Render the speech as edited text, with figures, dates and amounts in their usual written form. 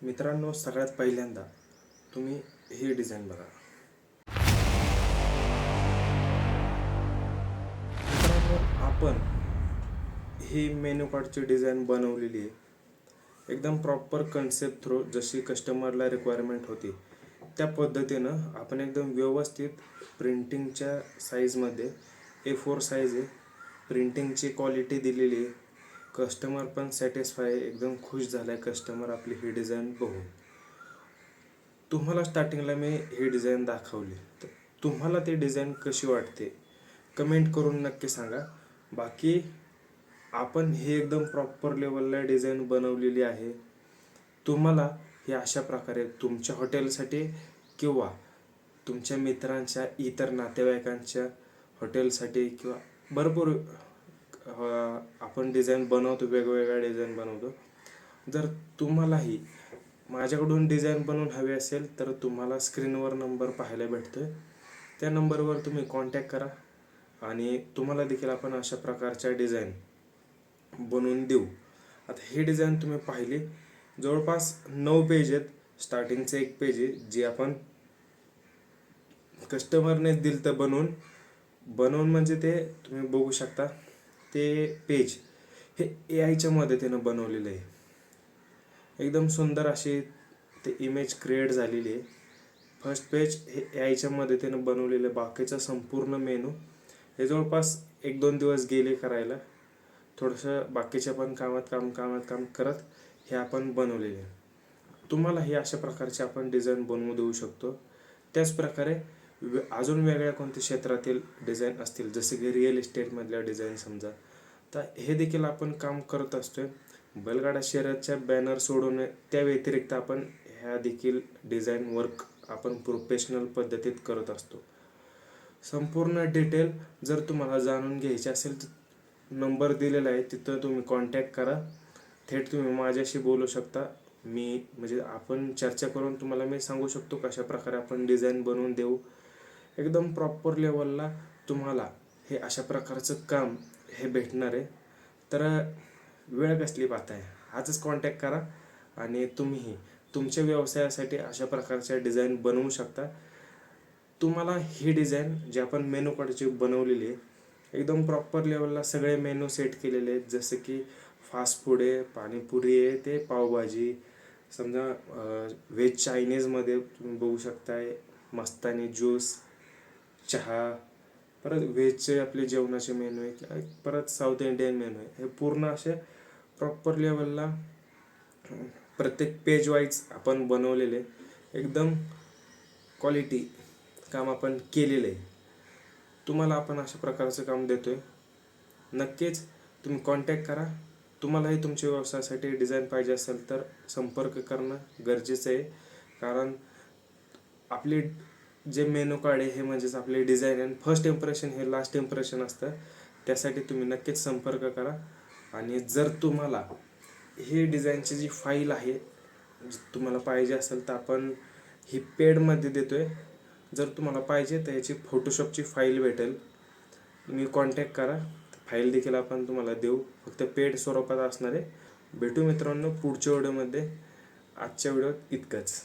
मित्रांनो, सगळ्यात पहिल्यांदा तुम्ही ही डिझाईन बघा. मित्रांनो, आपण ही मेनू कार्डची डिझाईन बनवलेली आहे. एकदम प्रॉपर कन्सेप्ट थ्रू जशी कस्टमरला रिक्वायरमेंट होती त्या पद्धतीनं आपण एकदम व्यवस्थित प्रिंटिंगच्या साईजमध्ये A4 साईज आहे. प्रिंटिंगची क्वालिटी दिलेली आहे. कस्टमर पण सॅटिस्फाय आहे, एकदम खुश झाला आहे कस्टमर आपली ही डिझाईन बघून. तुम्हाला स्टार्टिंगला मी ही डिझाईन दाखवली, तर तुम्हाला ती डिझाईन कशी वाटते कमेंट करून नक्की सांगा. बाकी आपण ही एकदम प्रॉपर लेवलला डिझाईन बनवलेली आहे. तुम्हाला हे अशा प्रकारे तुमच्या हॉटेलसाठी किंवा तुमच्या मित्रांच्या इतर नातेवाईकांच्या हॉटेलसाठी किंवा भरपूर आपण डिझाईन बनवतो, वेगवेगळ्या डिझाईन बनवतो. जर तुम्हालाही माझ्याकडून डिझाईन बनवून हवी असेल तर तुम्हाला स्क्रीनवर नंबर पाहायला भेटतोय. त्या नंबरवर तुम्ही कॉन्टॅक्ट करा आणि तुम्हाला देखील आपण अशा प्रकारच्या डिझाईन बनवून देऊ. आता ही डिझाईन तुम्ही पाहिली, जवळपास 9 पेज आहेत. स्टार्टिंगचं एक पेज आहे जे आपण कस्टमरने दिलं तर बनवून म्हणजे ते तुम्ही बघू शकता. ते पेज हे AI मदतीनं बनवलेलं आहे. एकदम सुंदर अशी ते इमेज क्रिएट झालेली आहे. फर्स्ट पेज हे AI मदतीनं बनवलेलं आहे. बाकीचा संपूर्ण मेनू हे जवळपास 1-2 दिवस गेले करायला. थोडंसं बाकीच्या पण काम करत हे आपण बनवलेले आहे. तुम्हाला हे अशा प्रकारचे आपण डिझाईन बनवून देऊ शकतो. त्याच प्रकारे अजून वेगळ्या कोणत्या क्षेत्रातील डिझाईन असतील, जसे की रिअल इस्टेटमधल्या डिझाईन समजा, तर हे देखील आपण काम करत असतोय. बैलगाडा शर्यतच्या बॅनर सोडून त्या व्यतिरिक्त आपण ह्या देखील डिझाईन वर्क आपण प्रोफेशनल पद्धतीत करत असतो. संपूर्ण डिटेल जर तुम्हाला जाणून घ्यायची असेल तर नंबर दिलेला आहे, तिथं तुम्ही कॉन्टॅक्ट करा. थेट तुम्ही माझ्याशी बोलू शकता. मी म्हणजे आपण चर्चा करून तुम्हाला मी सांगू शकतो कशा प्रकारे आपण डिझाईन बनवून देऊ. एकदम प्रॉपर लेवलला तुम्हाला हे अशा प्रकारचं काम हे भेटणार आहे. तर वेळ कसली पाहताय, आजच कॉन्टॅक्ट करा आणि तुम्हीही तुमच्या व्यवसायासाठी अशा प्रकारच्या डिझाईन बनवू शकता. तुम्हाला ही डिझाईन जी आपण मेनू कार्डची बनवलेली आहे, एकदम प्रॉपर लेवलला सगळे मेनू सेट केलेले आहेत. जसं की फास्ट फूड आहे, पाणीपुरी आहे, ते पावभाजी, समजा व्हेज चायनीजमध्ये तुम्ही बघू शकताय, मस्तानी ज्यूस, चहा, परत व्हेजचे आपले जेवणाचे मेनू आहे, परत साऊथ इंडियन मेनू आहे. हे पूर्ण असे प्रॉपर लेवलला प्रत्येक पेज वाईज आपण बनवलेले, एकदम क्वालिटी काम आपण केलेलं आहे. तुम्हाला आपण अशा प्रकारचं काम देतोय. नक्कीच तुम्ही कॉन्टॅक्ट करा. तुम्हालाही तुमच्या व्यवसायासाठी डिझाईन पाहिजे असेल तर संपर्क करणं गरजेचं आहे. कारण आपली जे मेनू कार्ड आहे हे म्हणजेच आपले डिझाईन आणि फर्स्ट इम्प्रेशन हे लास्ट इम्प्रेशन असतं. त्यासाठी तुम्ही नक्कीच संपर्क करा. आणि जर तुम्हाला ही डिझाईनची जी फाईल आहे तुम्हाला पाहिजे असेल तर आपण ही पेडमध्ये देतोय. जर तुम्हाला पाहिजे तर याची फोटोशॉपची फाईल भेटेल, तुम्ही कॉन्टॅक्ट करा. फाईल देखील आपण तुम्हाला देऊ, फक्त पेड स्वरूपात असणार आहे. भेटू मित्रांनो पुढच्या व्हिडिओमध्ये. आजच्या व्हिडिओत इतकंच.